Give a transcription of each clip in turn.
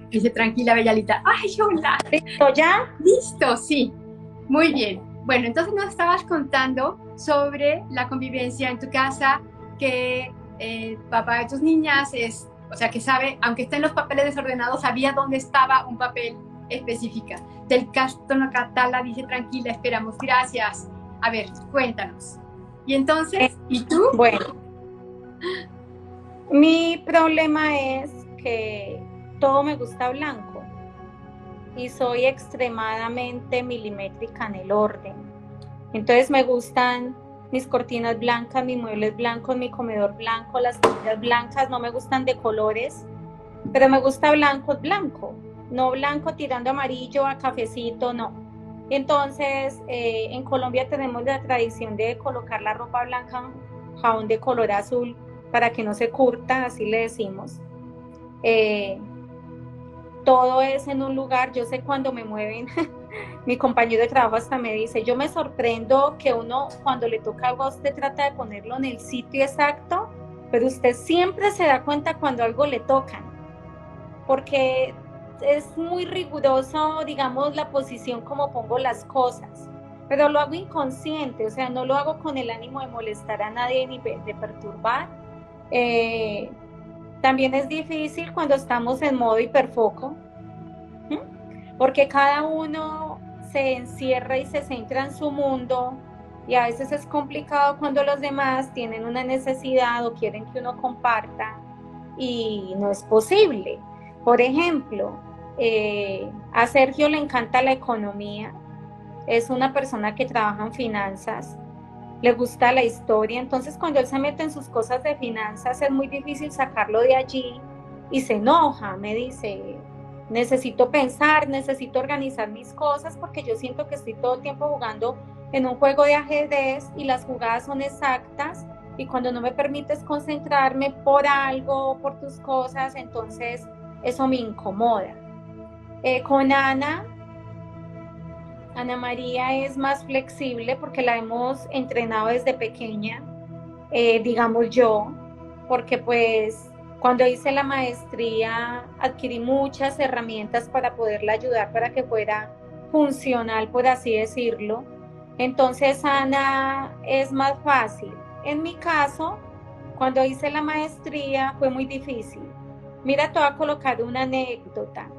Dice, tranquila, Bellalita. ¡Ay, hola! ¿Listo ya? Listo, sí. Muy bien. Bueno, entonces nos estabas contando sobre la convivencia en tu casa, que el papá de tus niñas es, o sea, que sabe, aunque estén los papeles desordenados, sabía dónde estaba un papel específica. Del Castro Catala dice, tranquila, esperamos, gracias. A ver, cuéntanos. Y Eh, entonces, ¿y tú? bueno, mi problema es que todo me gusta blanco y soy extremadamente milimétrica en el orden. Entonces me gustan mis cortinas blancas, mis muebles blancos, mi comedor blanco, las sillas blancas, no me gustan de colores, pero me gusta blanco, blanco, no blanco tirando amarillo a cafecito, no. Entonces, en Colombia tenemos la tradición de colocar la ropa blanca en jabón de color azul para que no se curta, así le decimos. Eh, Todo es en un lugar, yo sé cuando me mueven, mi compañero de trabajo hasta me dice, yo me sorprendo que uno cuando le toca algo a usted trata de ponerlo en el sitio exacto, pero usted siempre se da cuenta cuando algo le tocan, porque es muy riguroso, digamos, la posición como pongo las cosas, pero lo hago inconsciente, o sea, no lo hago con el ánimo de molestar a nadie ni de perturbar. Eh, También es difícil cuando estamos en modo hiperfoco, ¿sí? Porque cada uno se encierra y se centra en su mundo y a veces es complicado cuando los demás tienen una necesidad o quieren que uno comparta y no es posible. Por ejemplo, a Sergio le encanta la economía, es una persona que trabaja en finanzas, le gusta la historia, entonces cuando él se mete en sus cosas de finanzas es muy difícil sacarlo de allí y se enoja, me dice, necesito pensar, necesito organizar mis cosas porque yo siento que estoy todo el tiempo jugando en un juego de ajedrez y las jugadas son exactas y cuando no me permites concentrarme por algo, por tus cosas, entonces eso me incomoda. Con Ana María es más flexible porque la hemos entrenado desde pequeña, digamos yo, porque pues cuando hice la maestría adquirí muchas herramientas para poderla ayudar para que fuera funcional, por así decirlo. Entonces Ana es más fácil. En mi caso, cuando hice la maestría fue muy difícil. Mira, te voy a colocar una anécdota.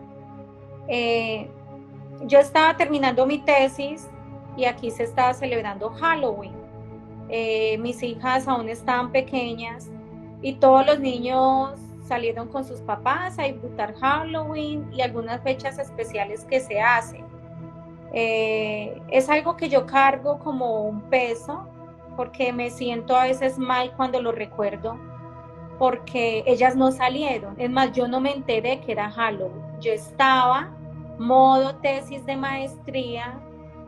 Eh, yo estaba terminando mi tesis y aquí se estaba celebrando Halloween. Mis hijas aún estaban pequeñas y todos los niños salieron con sus papás a disfrutar Halloween y algunas fechas especiales que se hacen. Es algo que yo cargo como un peso porque me siento a veces mal cuando lo recuerdo porque ellas no salieron. Es más, yo no me enteré que era Halloween. Yo estaba modo tesis de maestría.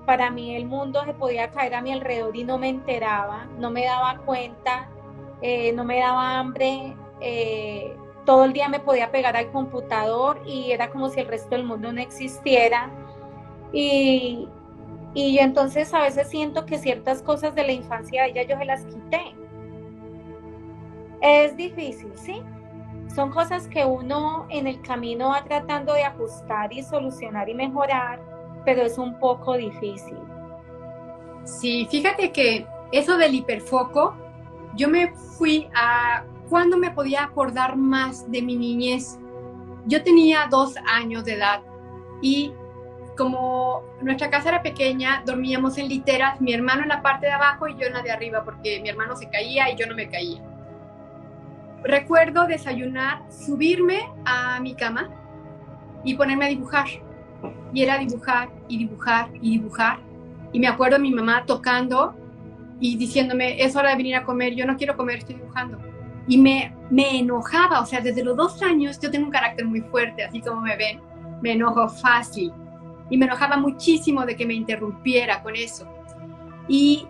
Para mí el mundo se podía caer a mi alrededor y no me enteraba, no me daba cuenta, no me daba hambre. Todo el día me podía pegar al computador y era como si el resto del mundo no existiera. Y, y yo entonces a veces siento que ciertas cosas de la infancia de ella yo se las quité. Es difícil, ¿sí? Son cosas que uno en el camino va tratando de ajustar y solucionar y mejorar, pero es un poco difícil. Sí, fíjate que eso del hiperfoco, yo me fui a cuando me podía acordar más de mi niñez. Yo tenía 2 años de edad y como nuestra casa era pequeña, dormíamos en literas, mi hermano en la parte de abajo y yo en la de arriba, porque mi hermano se caía y yo no me caía. Recuerdo desayunar, subirme a mi cama y ponerme a dibujar. Y era dibujar y dibujar y dibujar. Y me acuerdo de mi mamá tocando y diciéndome, es hora de venir a comer, yo no quiero comer, estoy dibujando. Y me enojaba, o sea, desde los 2 años yo tengo un carácter muy fuerte, así como me ven, me enojo fácil. Y me enojaba muchísimo de que me interrumpiera con eso. Y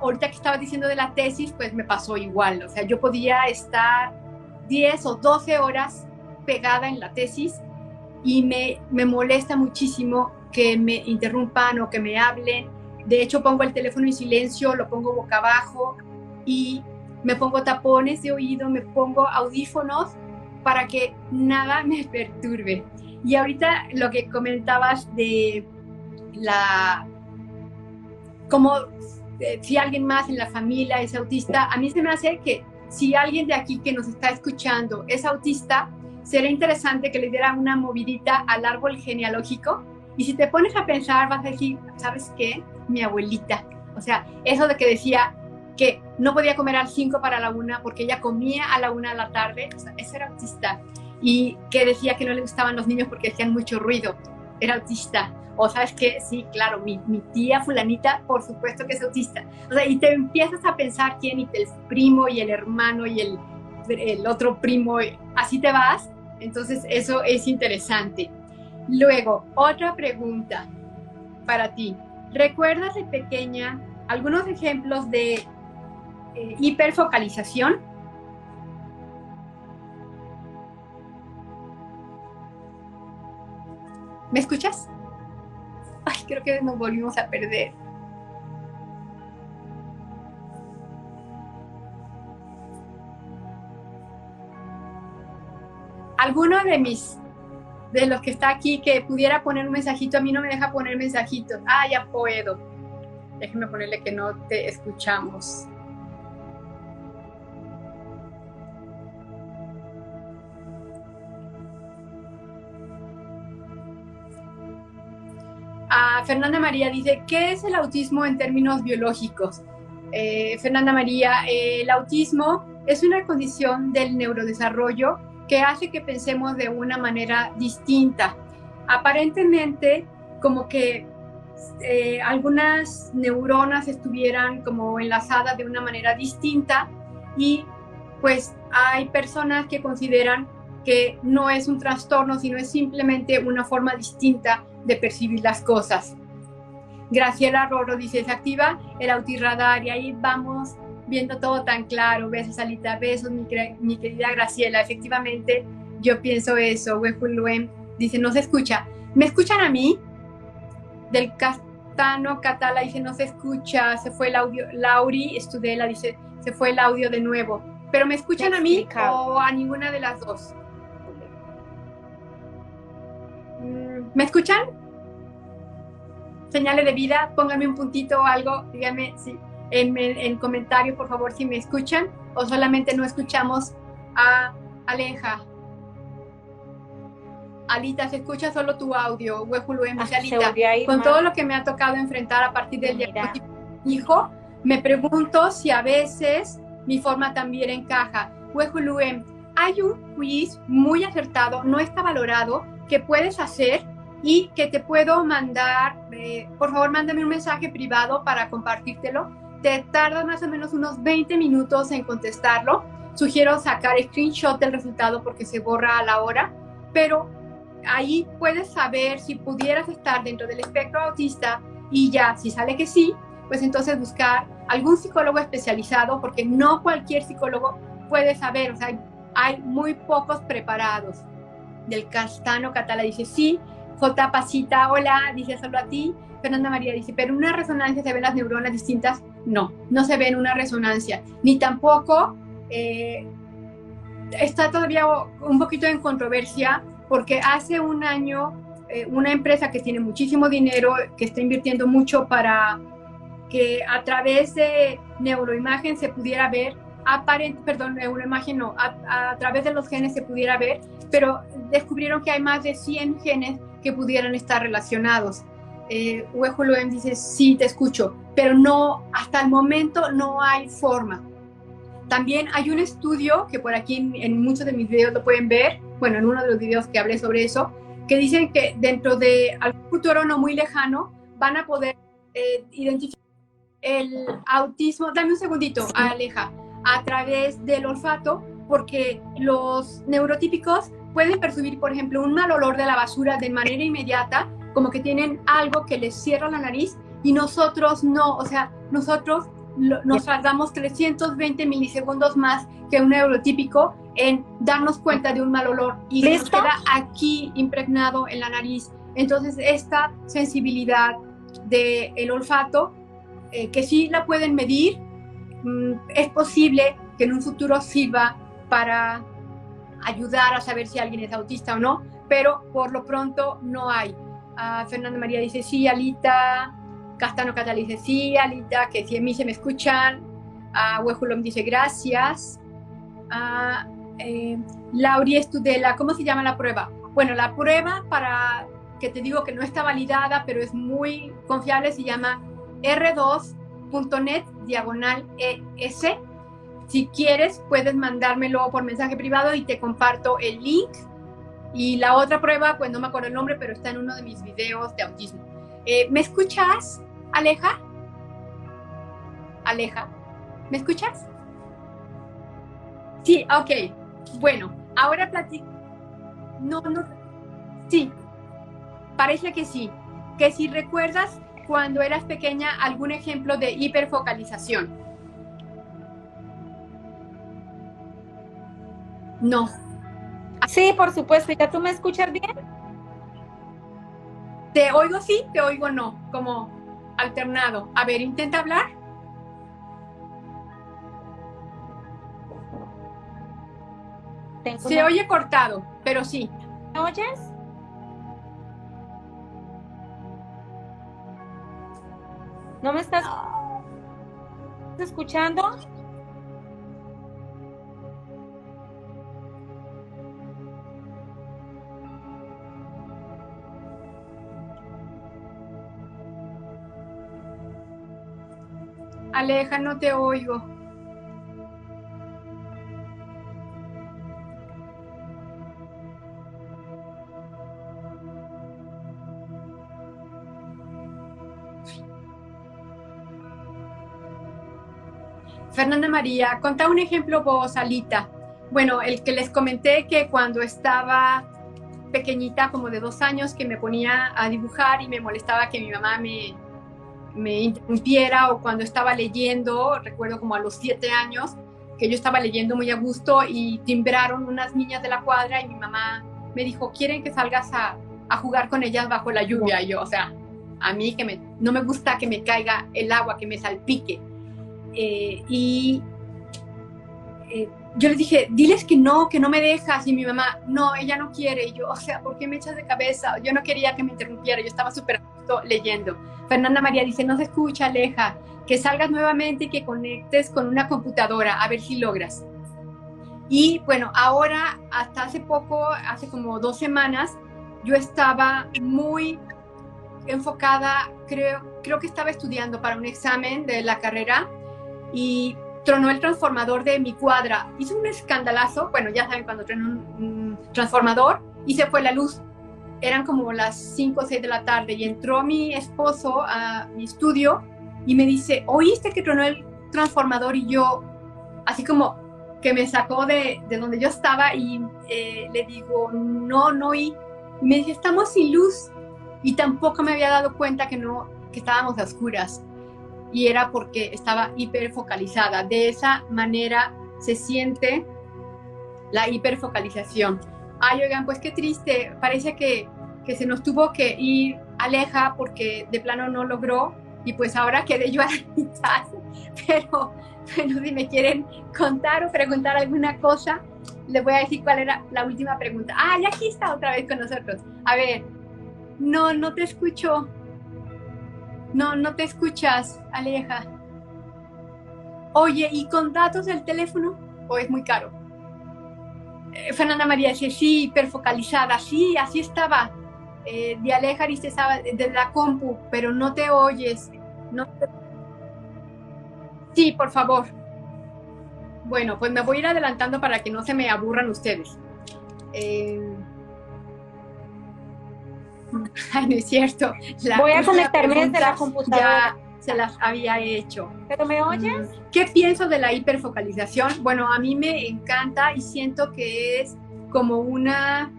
ahorita que estaba diciendo de la tesis, pues me pasó igual, o sea, yo podía estar 10 o 12 horas pegada en la tesis y me molesta muchísimo que me interrumpan o que me hablen. De hecho, pongo el teléfono en silencio, lo pongo boca abajo y me pongo tapones de oído, me pongo audífonos para que nada me perturbe. Y ahorita lo que comentabas de como si alguien más en la familia es autista, a mí se me hace que si alguien de aquí que nos está escuchando es autista, sería interesante que le diera una movidita al árbol genealógico. Y si te pones a pensar, vas a decir, ¿sabes qué? Mi abuelita. O sea, eso de que decía que no podía comer a las 5 para la 1 porque ella comía a la 1 de la tarde, o sea, eso era autista. Y que decía que no le gustaban los niños porque hacían mucho ruido, era autista. O sabes que sí, claro, mi tía fulanita, por supuesto que es autista. O sea, y te empiezas a pensar quién, y el primo y el hermano y el otro primo, así te vas. Entonces eso es interesante. Luego, otra pregunta para ti. ¿Recuerdas de pequeña algunos ejemplos de hiperfocalización? ¿Me escuchas? Ay, creo que nos volvimos a perder. ¿Alguno de los que está aquí que pudiera poner un mensajito? A mí no me deja poner mensajitos. Ah, ya puedo. Déjeme ponerle que no te escuchamos. Fernanda María dice, ¿qué es el autismo en términos biológicos? Fernanda María, el autismo es una condición del neurodesarrollo que hace que pensemos de una manera distinta. Aparentemente, como que algunas neuronas estuvieran como enlazadas de una manera distinta, y pues hay personas que consideran que no es un trastorno, sino es simplemente una forma distinta de percibir las cosas. Graciela Roro dice, se activa el autirradar y ahí vamos viendo todo tan claro. Besos, Alita, besos, mi querida Graciela. Efectivamente, yo pienso eso. Wehuluen dice, no se escucha. ¿Me escuchan a mí? Del Castano Catala dice, no se escucha, se fue el audio. Lauri Estudela dice, se fue el audio de nuevo. ¿Pero me escuchan a mí o a ninguna de las dos? ¿Me escuchan? Señales de vida, pónganme un puntito o algo, díganme si, en comentario, por favor, si me escuchan o solamente no escuchamos a Aleja. Alita, se escucha solo tu audio. Huejuluem, Alita, con todo lo que me ha tocado enfrentar a partir del diagnóstico de mi hijo, me pregunto si a veces mi forma también encaja. Huejuluem, hay un quiz muy acertado, no está valorado, que puedes hacer y que te puedo mandar. Por favor, mándame un mensaje privado para compartírtelo. Te tarda más o menos unos 20 minutos en contestarlo. Sugiero sacar screenshot del resultado porque se borra a la hora, pero ahí puedes saber si pudieras estar dentro del espectro autista, y ya, si sale que sí, pues entonces buscar algún psicólogo especializado, porque no cualquier psicólogo puede saber, o sea, hay muy pocos preparados. Del Castano Catala dice, sí. J. Pasita, hola, dice, solo a ti. Fernanda María dice, pero en una resonancia se ven las neuronas distintas. No, no se ve en una resonancia, ni tampoco está todavía un poquito en controversia, porque hace un año una empresa que tiene muchísimo dinero, que está invirtiendo mucho para que a través de neuroimagen se pudiera ver, neuroimagen no, a través de los genes se pudiera ver, pero descubrieron que hay más de 100 genes que pudieran estar relacionados. Huejuluem dice, sí, te escucho, pero no, hasta el momento no hay forma. También hay un estudio que por aquí en muchos de mis videos lo pueden ver, bueno, en uno de los videos que hablé sobre eso, que dicen que dentro de algún futuro no muy lejano van a poder identificar el autismo. Dame un segundito, Aleja, a través del olfato, porque los neurotípicos pueden percibir, por ejemplo, un mal olor de la basura de manera inmediata, como que tienen algo que les cierra la nariz, y nosotros no, o sea, nosotros nos tardamos 320 milisegundos más que un neurotípico en darnos cuenta de un mal olor, y nos queda aquí impregnado en la nariz. Entonces, esta sensibilidad del olfato, que sí la pueden medir, es posible que en un futuro sirva para ayudar a saber si alguien es autista o no, pero por lo pronto no hay. Fernanda María dice sí, Alita. Castano Cata dice sí, Alita, que si a mí se me escuchan. Huejulom dice gracias. Lauri Estudela, ¿cómo se llama la prueba? Bueno, la prueba, para que te digo que no está validada, pero es muy confiable, se llama r2.net/ES. Si quieres, puedes mandármelo por mensaje privado y te comparto el link. Y la otra prueba, pues no me acuerdo el nombre, pero está en uno de mis videos de autismo. ¿Me escuchas, Aleja? Aleja, ¿me escuchas? Sí, ok. Bueno, ahora platico. No, sí, parece que sí. Que si recuerdas cuando eras pequeña algún ejemplo de hiperfocalización. No. Sí, por supuesto. ¿Ya tú me escuchas bien? Te oigo sí, te oigo no, como alternado. A ver, intenta hablar. Se oye cortado, pero sí. ¿Me oyes? ¿No me estás escuchando? Aleja, no te oigo. Fernanda María, contá un ejemplo vos, Alita. Bueno, el que les comenté que cuando estaba pequeñita, como de 2 años, que me ponía a dibujar y me molestaba que mi mamá me interrumpiera, o cuando estaba leyendo, recuerdo como a los 7 años, que yo estaba leyendo muy a gusto y timbraron unas niñas de la cuadra y mi mamá me dijo, ¿quieren que salgas a jugar con ellas bajo la lluvia? Y yo, o sea, a mí que no me gusta que me caiga el agua, que me salpique. Yo les dije, diles que no me dejas. Y mi mamá, no, ella no quiere. Y yo, o sea, ¿por qué me echas de cabeza? Yo no quería que me interrumpiera, yo estaba súper leyendo. Fernanda María dice, no se escucha, Aleja, que salgas nuevamente y que conectes con una computadora, a ver si logras. Y bueno, ahora, hasta hace poco, hace como 2 semanas, yo estaba muy enfocada, creo que estaba estudiando para un examen de la carrera y tronó el transformador de mi cuadra. Hizo un escandalazo, bueno, ya saben cuando truena un transformador, y se fue la luz. Eran como las 5 o 6 de la tarde y entró mi esposo a mi estudio y me dice, ¿oíste que tronó el transformador? Y yo, así como que me sacó de donde yo estaba y le digo, no oí. Y me dice, estamos sin luz. Y tampoco me había dado cuenta que estábamos a oscuras. Y era porque estaba hiperfocalizada. De esa manera se siente la hiperfocalización. Ay, oigan, pues qué triste. Parece que se nos tuvo que ir Aleja porque de plano no logró. Y pues ahora quedé yo a la mitad. Pero bueno, si me quieren contar o preguntar alguna cosa, les voy a decir cuál era la última pregunta. Y aquí está otra vez con nosotros. A ver, no te escucho. No te escuchas, Aleja. Oye, ¿y con datos del teléfono? ¿O es muy caro? Fernanda María dice, sí, hiperfocalizada, sí, así estaba. De Aleja dice, estaba de la compu, pero no te oyes. Sí, por favor. Bueno, pues me voy a ir adelantando para que no se me aburran ustedes. Ay, no es cierto. Voy a conectarme desde la computadora. Ya se las había hecho. ¿Pero me oyes? ¿Qué pienso de la hiperfocalización? Bueno, a mí me encanta y siento que es como una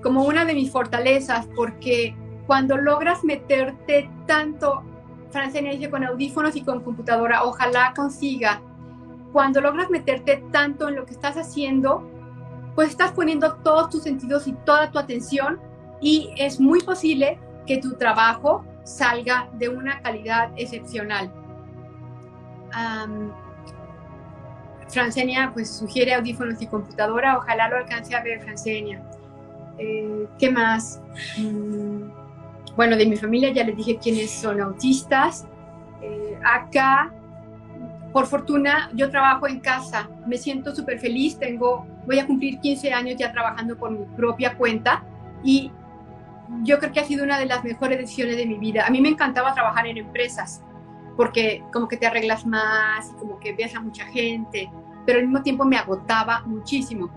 de mis fortalezas, porque cuando logras meterte tanto, Francina dice con audífonos y con computadora, ojalá consiga, cuando logras meterte tanto en lo que estás haciendo, pues estás poniendo todos tus sentidos y toda tu atención, y es muy posible que tu trabajo salga de una calidad excepcional. Francenia pues sugiere audífonos y computadora, ojalá lo alcance a ver, Francenia. ¿Qué más? Bueno, de mi familia ya les dije quiénes son autistas. Acá, por fortuna, yo trabajo en casa, me siento súper feliz, voy a cumplir 15 años ya trabajando por mi propia cuenta y yo creo que ha sido una de las mejores decisiones de mi vida. A mí me encantaba trabajar en empresas porque como que te arreglas más, como que ves a mucha gente, pero al mismo tiempo me agotaba muchísimo.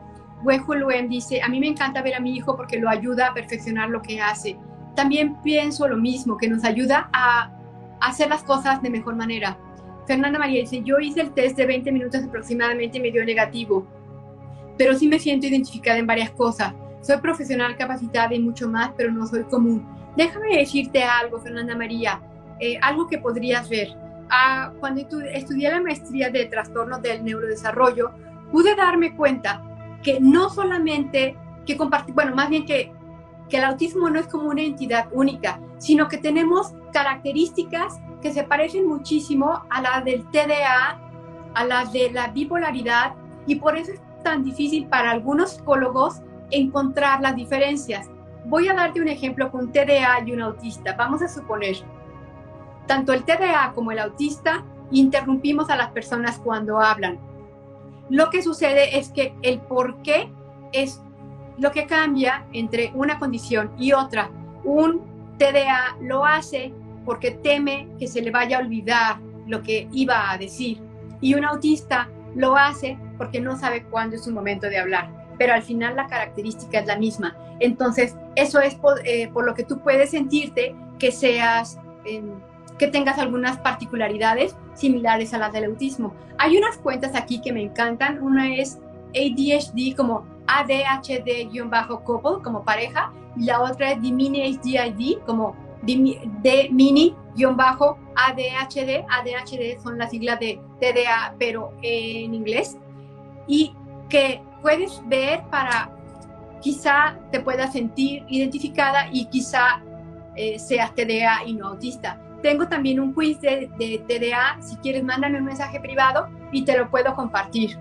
Wenhuluen dice, a mí me encanta ver a mi hijo porque lo ayuda a perfeccionar lo que hace. También pienso lo mismo, que nos ayuda a hacer las cosas de mejor manera. Fernanda María dice, yo hice el test de 20 minutos aproximadamente y me dio negativo, pero sí me siento identificada en varias cosas. Soy profesional capacitada y mucho más, pero no soy común. Déjame decirte algo, Fernanda María, algo que podrías ver. Cuando estudié la maestría de trastornos del neurodesarrollo, pude darme cuenta que no solamente que compartir, bueno, más bien que el autismo no es como una entidad única, sino que tenemos características que se parecen muchísimo a las del TDA, a las de la bipolaridad, y por eso es tan difícil para algunos psicólogos encontrar las diferencias. Voy a darte un ejemplo con un TDA y un autista. Vamos a suponer, tanto el TDA como el autista interrumpimos a las personas cuando hablan. Lo que sucede es que el por qué es lo que cambia entre una condición y otra. Un TDA lo hace porque teme que se le vaya a olvidar lo que iba a decir, y un autista lo hace porque no sabe cuándo es su momento de hablar, pero al final la característica es la misma. Entonces, eso es por lo que tú puedes sentirte que que tengas algunas particularidades similares a las del autismo. Hay unas cuentas aquí que me encantan. Una es ADHD como ADHD-couple, como pareja, y la otra es DMINI-HDID como DMINI-ADHD. ADHD son las siglas de TDA, pero en inglés. Y que puedes ver para quizá te puedas sentir identificada y quizá seas TDA y no autista. Tengo también un quiz de TDA, si quieres mándame un mensaje privado y te lo puedo compartir.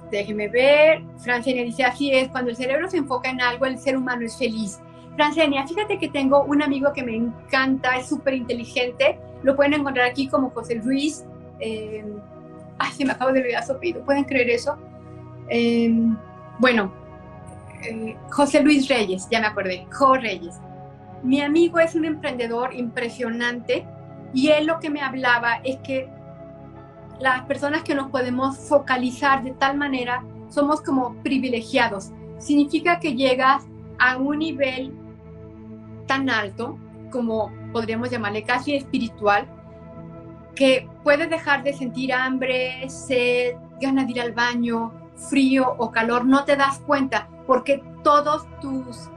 Déjeme ver. Francenia dice, así es, cuando el cerebro se enfoca en algo, el ser humano es feliz. Francenia, fíjate que tengo un amigo que me encanta, es súper inteligente, lo pueden encontrar aquí como José Luis, se me acabo de olvidar su apellido, ¿pueden creer eso? José Luis Reyes, ya me acordé, Jo Reyes. Mi amigo es un emprendedor impresionante y él lo que me hablaba es que las personas que nos podemos focalizar de tal manera somos como privilegiados. Significa que llegas a un nivel tan alto, como podríamos llamarle casi espiritual, que puedes dejar de sentir hambre, sed, ganas de ir al baño, frío o calor, no te das cuenta porque todos tus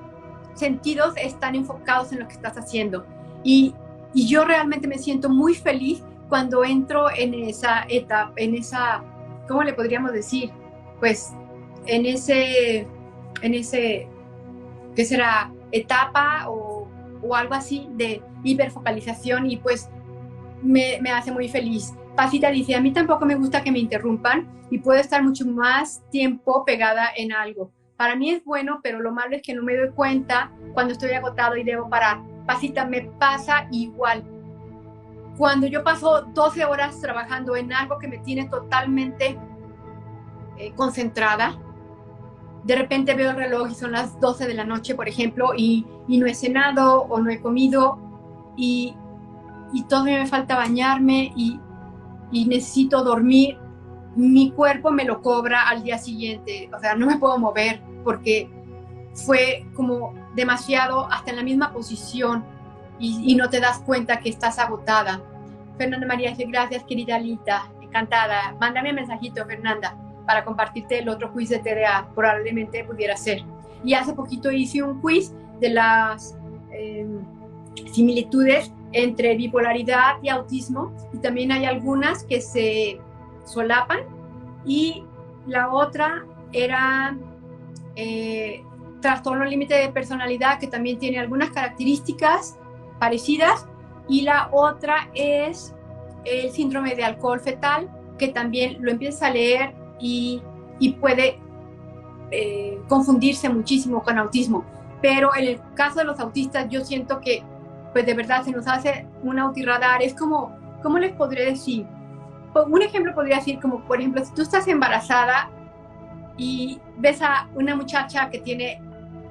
sentidos están enfocados en lo que estás haciendo. Y yo realmente me siento muy feliz cuando entro en esa etapa, ¿cómo le podríamos decir? Pues en ese, ¿qué será? Etapa o algo así de hiperfocalización, y pues me hace muy feliz. Pasita dice, a mí tampoco me gusta que me interrumpan y puedo estar mucho más tiempo pegada en algo. Para mí es bueno, pero lo malo es que no me doy cuenta cuando estoy agotado y debo parar. Pasita, me pasa igual. Cuando yo paso 12 horas trabajando en algo que me tiene totalmente concentrada, de repente veo el reloj y son las 12 de la noche, por ejemplo, y no he cenado o no he comido y todavía me falta bañarme y necesito dormir. Mi cuerpo me lo cobra al día siguiente, o sea, no me puedo mover porque fue como demasiado, hasta en la misma posición, y no te das cuenta que estás agotada. Fernanda María dice, gracias querida Lita, encantada. Mándame un mensajito, Fernanda, para compartirte el otro quiz de TDA, probablemente pudiera ser. Y hace poquito hice un quiz de las similitudes entre bipolaridad y autismo, y también hay algunas que se solapan, y la otra era trastorno límite de personalidad, que también tiene algunas características parecidas, y la otra es el síndrome de alcohol fetal, que también lo empiezas a leer y puede confundirse muchísimo con autismo. Pero en el caso de los autistas, yo siento que, pues de verdad, se nos hace un autirradar. Es como, ¿cómo les podría decir? Un ejemplo podría decir como, por ejemplo, si tú estás embarazada y ves a una muchacha que tiene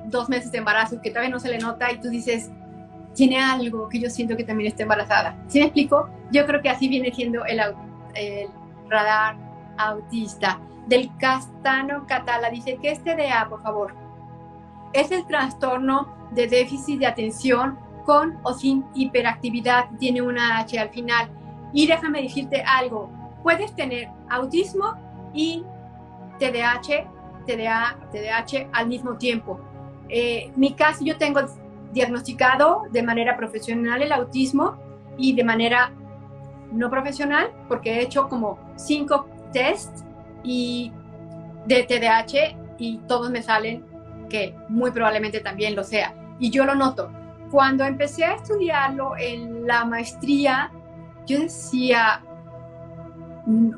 2 meses de embarazo, que todavía no se le nota, y tú dices, tiene algo que yo siento que también está embarazada. ¿Sí me explico? Yo creo que así viene siendo el radar autista. Del Castano Catala dice, ¿qué es TDA, por favor? Es el trastorno de déficit de atención con o sin hiperactividad, tiene una H al final. Y déjame decirte algo, puedes tener autismo y TDAH al mismo tiempo. Mi caso, yo tengo diagnosticado de manera profesional el autismo y de manera no profesional, porque he hecho como 5 tests y de TDAH y todos me salen que muy probablemente también lo sea. Y yo lo noto. Cuando empecé a estudiarlo en la maestría, yo decía,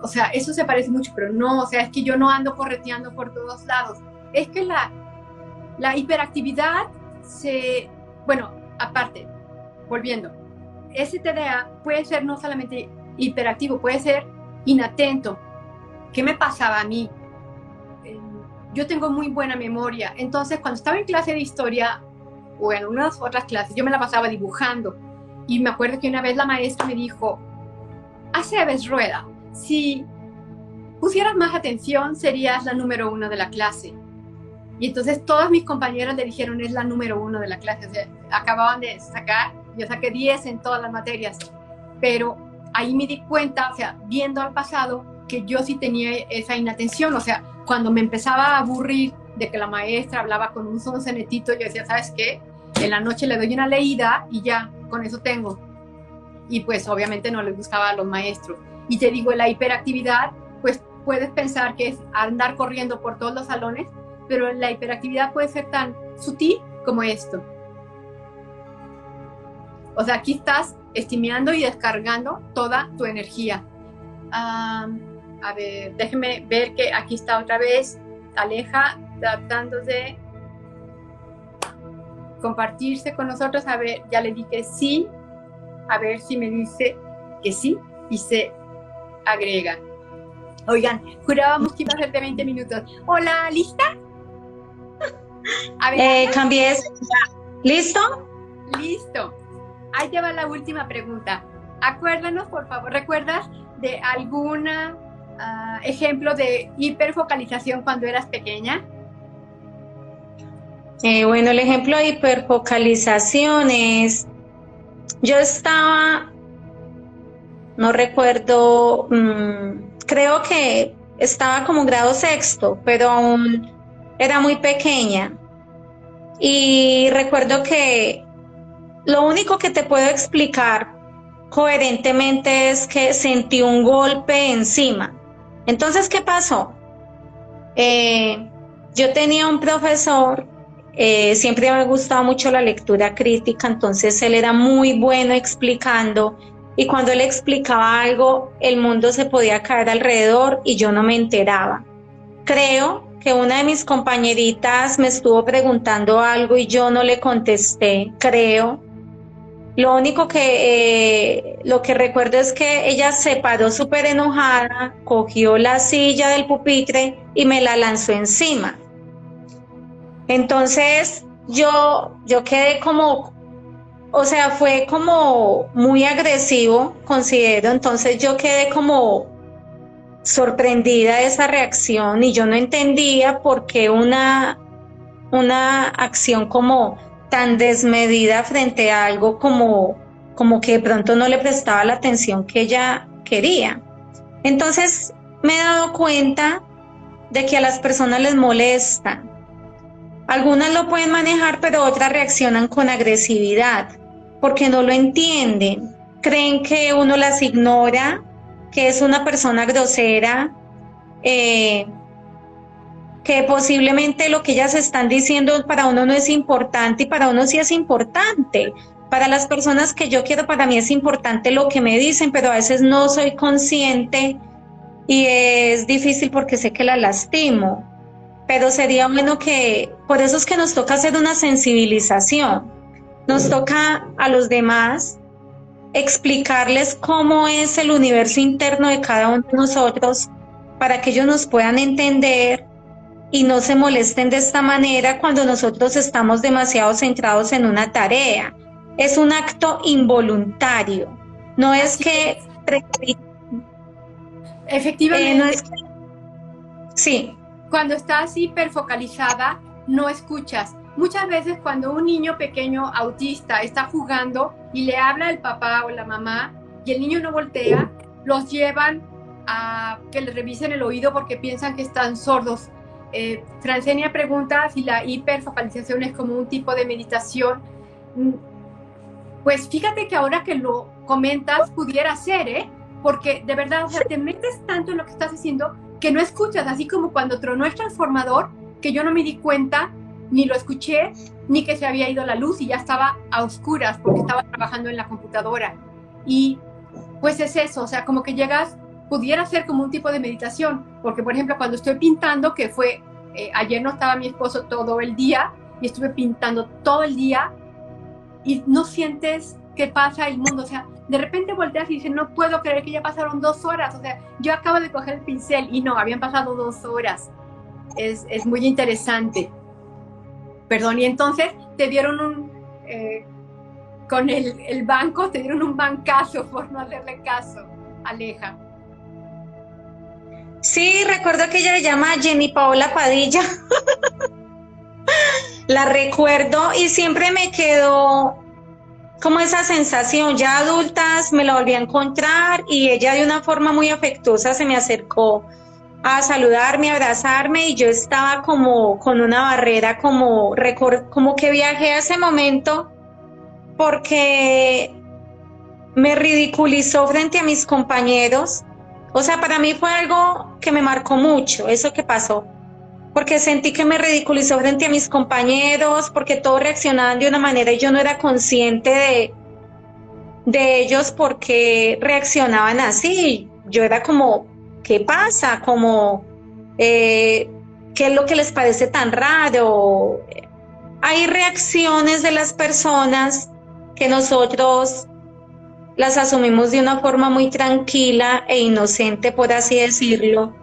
o sea, eso se parece mucho, pero no, o sea, es que yo no ando correteando por todos lados. Es que la hiperactividad bueno, aparte, volviendo, ese TDA puede ser no solamente hiperactivo, puede ser inatento. ¿Qué me pasaba a mí? Yo tengo muy buena memoria, entonces cuando estaba en clase de historia o en unas otras clases, yo me la pasaba dibujando. Y me acuerdo que una vez la maestra me dijo, Aceves Rueda, si pusieras más atención, serías la número 1 de la clase. Y entonces todas mis compañeras le dijeron, es la número 1 de la clase. O sea, acababan de sacar, yo saqué 10 en todas las materias. Pero ahí me di cuenta, o sea, viendo al pasado, que yo sí tenía esa inatención. O sea, cuando me empezaba a aburrir de que la maestra hablaba con un sonsonetito, yo decía, ¿sabes qué? En la noche le doy una leída y ya, con eso tengo. Y pues obviamente no les gustaba a los maestros. Y te digo, la hiperactividad, pues puedes pensar que es andar corriendo por todos los salones, pero la hiperactividad puede ser tan sutil como esto. O sea, aquí estás estimando y descargando toda tu energía. A ver, déjenme ver que aquí está otra vez Aleja tratando de compartirse con nosotros. A ver, ya le di que sí. A ver si me dice que sí y se agrega. Oigan, jurábamos que iba a ser de 20 minutos. Hola, ¿lista? A ver, cambié. ¿Listo? Listo. Ahí te va la última pregunta. Acuérdanos, por favor, ¿recuerdas de algún ejemplo de hiperfocalización cuando eras pequeña? Bueno, el ejemplo de hiperfocalización es, yo estaba, no recuerdo, creo que estaba como grado 6º, pero aún era muy pequeña. Y recuerdo que lo único que te puedo explicar coherentemente es que sentí un golpe encima. Entonces, ¿qué pasó? Yo tenía un profesor, siempre me ha gustado mucho la lectura crítica, entonces él era muy bueno explicando, y cuando él explicaba algo, el mundo se podía caer alrededor y yo no me enteraba. Creo que una de mis compañeritas me estuvo preguntando algo y yo no le contesté, creo. Lo único que recuerdo es que ella se paró súper enojada, cogió la silla del pupitre y me la lanzó encima. Entonces yo quedé como, o sea, fue como muy agresivo, considero. Entonces yo quedé como sorprendida de esa reacción y yo no entendía por qué una acción como tan desmedida frente a algo como que de pronto no le prestaba la atención que ella quería. Entonces me he dado cuenta de que a las personas les molesta. Algunas lo pueden manejar, pero otras reaccionan con agresividad porque no lo entienden. Creen que uno las ignora, que es una persona grosera, que posiblemente lo que ellas están diciendo para uno no es importante, y para uno sí es importante. Para las personas que yo quiero, para mí es importante lo que me dicen, pero a veces no soy consciente y es difícil porque sé que la lastimo, pero sería bueno que, por eso es que nos toca hacer una sensibilización, nos toca a los demás explicarles cómo es el universo interno de cada uno de nosotros para que ellos nos puedan entender y no se molesten de esta manera cuando nosotros estamos demasiado centrados en una tarea. Es un acto involuntario, no es Así que... es. Efectivamente, no es que... Sí. cuando estás hiperfocalizada, no escuchas. Muchas veces cuando un niño pequeño autista está jugando y le habla el papá o la mamá y el niño no voltea, los llevan a que le revisen el oído porque piensan que están sordos. Francenia pregunta si la hiperfocalización es como un tipo de meditación. Pues fíjate que ahora que lo comentas, pudiera ser, ¿eh? Porque de verdad, o sea, te metes tanto en lo que estás haciendo que no escuchas, así como cuando tronó el transformador, que yo no me di cuenta, ni lo escuché, ni que se había ido la luz y ya estaba a oscuras porque estaba trabajando en la computadora. Y pues es eso, o sea, como que llegas, pudiera ser como un tipo de meditación, porque por ejemplo, cuando estoy pintando, que fue, ayer no estaba mi esposo todo el día y estuve pintando todo el día y no sientes que pasa el mundo, o sea, de repente volteas y dices, no puedo creer que ya pasaron 2 horas, o sea, yo acabo de coger el pincel y no, habían pasado 2 horas. Es muy interesante. Perdón, y entonces te dieron con el banco, te dieron un bancazo por no hacerle caso, Aleja. Sí, recuerdo que ella le llama Jenny Paola Padilla. La recuerdo y siempre me quedó como esa sensación. Ya adultas me la volví a encontrar y ella de una forma muy afectuosa se me acercó a saludarme, a abrazarme y yo estaba como con una barrera, como que viajé a ese momento porque me ridiculizó frente a mis compañeros. O sea, para mí fue algo que me marcó mucho, eso que pasó, porque sentí que me ridiculizó frente a mis compañeros, porque todos reaccionaban de una manera y yo no era consciente de ellos porque reaccionaban así. Yo era como, ¿qué pasa? Como, ¿qué es lo que les parece tan raro? Hay reacciones de las personas que nosotros las asumimos de una forma muy tranquila e inocente, por así decirlo,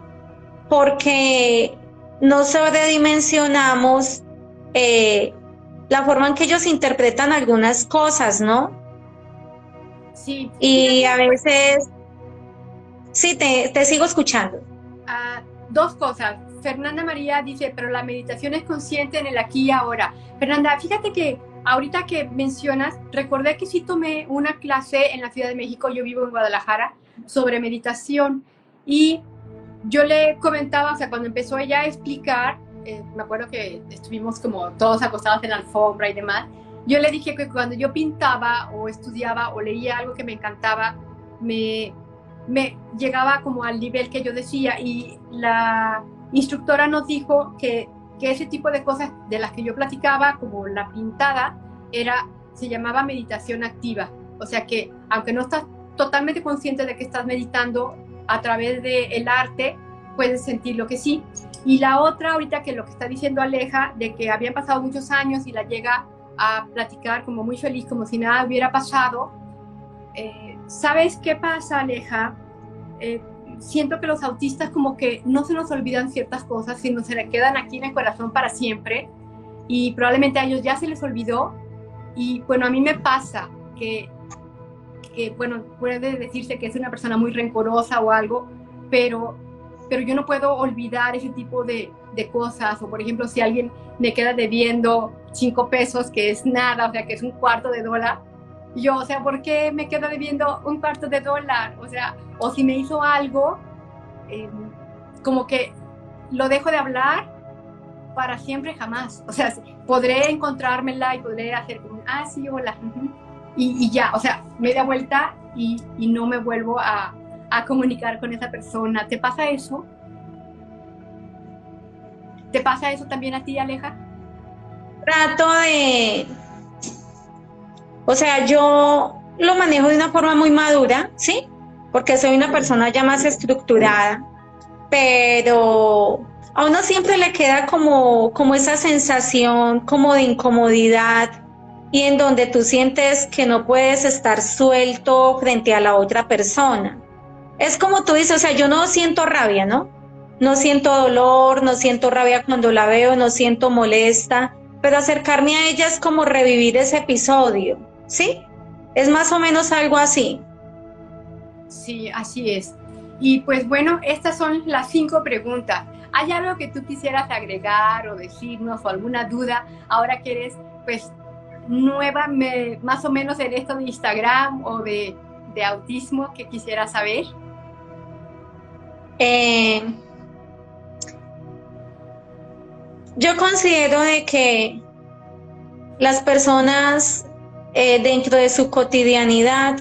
porque no sobredimensionamos la forma en que ellos interpretan algunas cosas, ¿no? Sí. Y a veces, sí, te sigo escuchando. 2 cosas. Fernanda María dice, pero la meditación es consciente en el aquí y ahora. Fernanda, fíjate que ahorita que mencionas, recordé que sí tomé una clase en la Ciudad de México, yo vivo en Guadalajara, sobre meditación. Y yo le comentaba, o sea, cuando empezó ella a explicar, me acuerdo que estuvimos como todos acostados en la alfombra y demás, yo le dije que cuando yo pintaba o estudiaba o leía algo que me encantaba, me llegaba como al nivel que yo decía y la instructora nos dijo que ese tipo de cosas de las que yo platicaba, como la pintada, se llamaba meditación activa. O sea que aunque no estás totalmente consciente de que estás meditando, a través del arte puedes sentir lo que sí. Y la otra, ahorita que lo que está diciendo Aleja, de que habían pasado muchos años y la llega a platicar como muy feliz, como si nada hubiera pasado. ¿Sabes qué pasa, Aleja? Siento que los autistas como que no se nos olvidan ciertas cosas, sino se le quedan aquí en el corazón para siempre y probablemente a ellos ya se les olvidó y bueno, a mí me pasa que bueno, puede decirse que es una persona muy rencorosa o algo, pero yo no puedo olvidar ese tipo de cosas, o por ejemplo, si alguien me queda debiendo 5 pesos, que es nada, o sea, que es $0.25, yo, o sea, ¿por qué me queda debiendo $0.25? O sea, o si me hizo algo, como que lo dejo de hablar para siempre jamás. O sea, podré encontrármela y podré hacer como, sí, hola, y ya, o sea, media vuelta y no me vuelvo a comunicar con esa persona. ¿Te pasa eso? ¿Te pasa eso también a ti, Aleja? Trato de... O sea, yo lo manejo de una forma muy madura, ¿sí? Porque soy una persona ya más estructurada. pero a uno siempre le queda como esa sensación como de incomodidad y en donde tú sientes que no puedes estar suelto frente a la otra persona. Es como tú dices, o sea, yo no siento rabia, ¿no? No siento dolor, no siento rabia cuando la veo, no siento molesta, pero acercarme a ella es como revivir ese episodio, ¿sí? Es más o menos algo así. Sí, así es. Y pues bueno, estas son las 5 preguntas. ¿Hay algo que tú quisieras agregar o decirnos o alguna duda ahora que eres pues nueva, más o menos en esto de Instagram o de autismo que quisieras saber? Yo considero de que las personas dentro de su cotidianidad,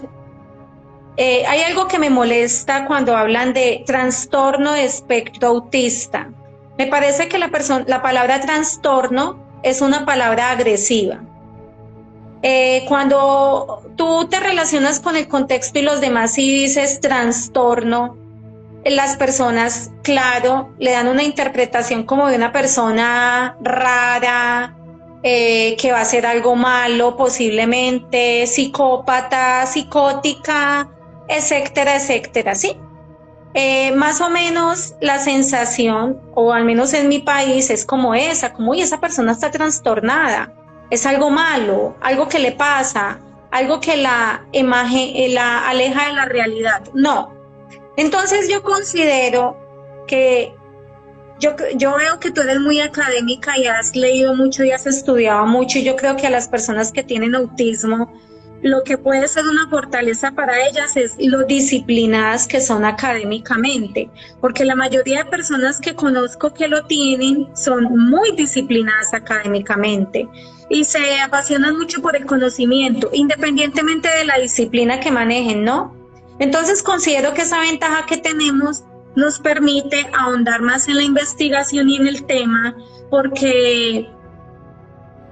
hay algo que me molesta cuando hablan de trastorno de espectro autista. Me parece que la palabra trastorno es una palabra agresiva. Cuando tú te relacionas con el contexto y los demás y dices trastorno, las personas, claro, le dan una interpretación como de una persona rara, que va a hacer algo malo, posiblemente psicópata, psicótica, etcétera, etcétera, ¿sí? Más o menos la sensación, o al menos en mi país, es como esa, como, uy, esa persona está trastornada, es algo malo, algo que le pasa, algo que la aleja de la realidad. No. Entonces yo considero que yo veo que tú eres muy académica y has leído mucho y has estudiado mucho, y yo creo que a las personas que tienen autismo, lo que puede ser una fortaleza para ellas es lo disciplinadas que son académicamente, porque la mayoría de personas que conozco que lo tienen son muy disciplinadas académicamente y se apasionan mucho por el conocimiento, independientemente de la disciplina que manejen, ¿no? Entonces considero que esa ventaja que tenemos nos permite ahondar más en la investigación y en el tema, porque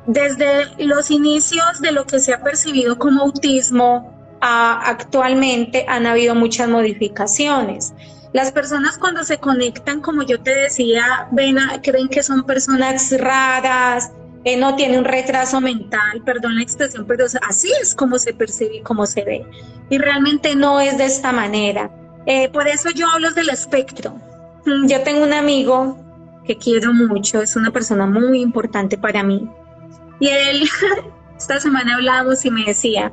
desde los inicios de lo que se ha percibido como autismo actualmente han habido muchas modificaciones. Las personas cuando se conectan, como yo te decía, creen que son personas raras, no tiene un retraso mental, perdón la expresión, pero así es como se percibe y como se ve. Y realmente no es de esta manera. Por eso yo hablo del espectro. Yo tengo un amigo que quiero mucho, es una persona muy importante para mí. Y él, esta semana hablamos y me decía,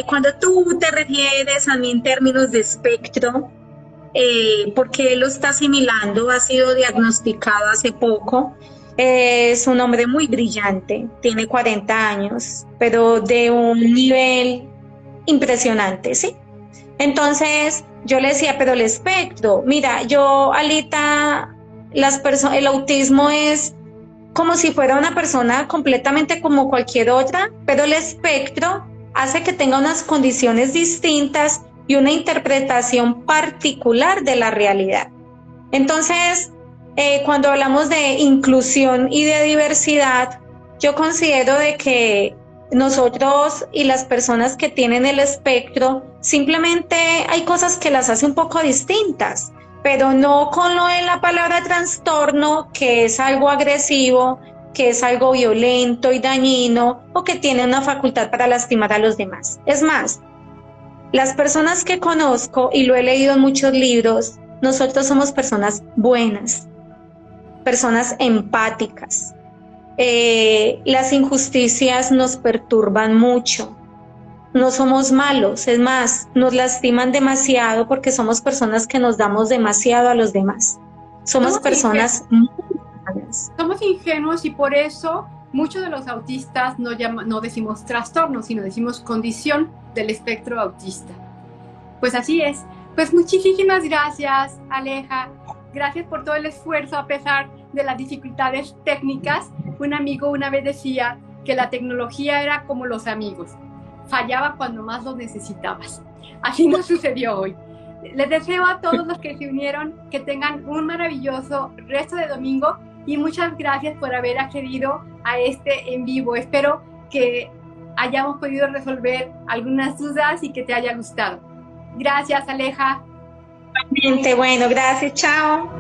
cuando tú te refieres a mí en términos de espectro, porque él lo está asimilando, ha sido diagnosticado hace poco, es un hombre muy brillante, tiene 40 años, pero de un nivel impresionante, ¿sí? Entonces yo le decía, pero el espectro, mira, Alita, el autismo es como si fuera una persona completamente como cualquier otra, pero el espectro hace que tenga unas condiciones distintas y una interpretación particular de la realidad. Entonces, cuando hablamos de inclusión y de diversidad, yo considero de que nosotros y las personas que tienen el espectro, simplemente hay cosas que las hace un poco distintas, pero no con lo de la palabra trastorno, que es algo agresivo, que es algo violento y dañino, o que tiene una facultad para lastimar a los demás. Es más, las personas que conozco, y lo he leído en muchos libros, nosotros somos personas buenas, personas empáticas. Las injusticias nos perturban mucho. No somos malos, es más, nos lastiman demasiado porque somos personas que nos damos demasiado a los demás. Somos personas muy malas. Somos ingenuos y por eso muchos de los autistas no decimos trastorno, sino decimos condición del espectro autista. Pues así es. Pues muchísimas gracias, Aleja. Gracias por todo el esfuerzo a pesar de las dificultades técnicas. Un amigo una vez decía que la tecnología era como los amigos. Fallaba cuando más los necesitabas. Así nos sucedió hoy. Les deseo a todos los que se unieron que tengan un maravilloso resto de domingo y muchas gracias por haber accedido a este en vivo. Espero que hayamos podido resolver algunas dudas y que te haya gustado. Gracias, Aleja. Bueno, gracias, chao.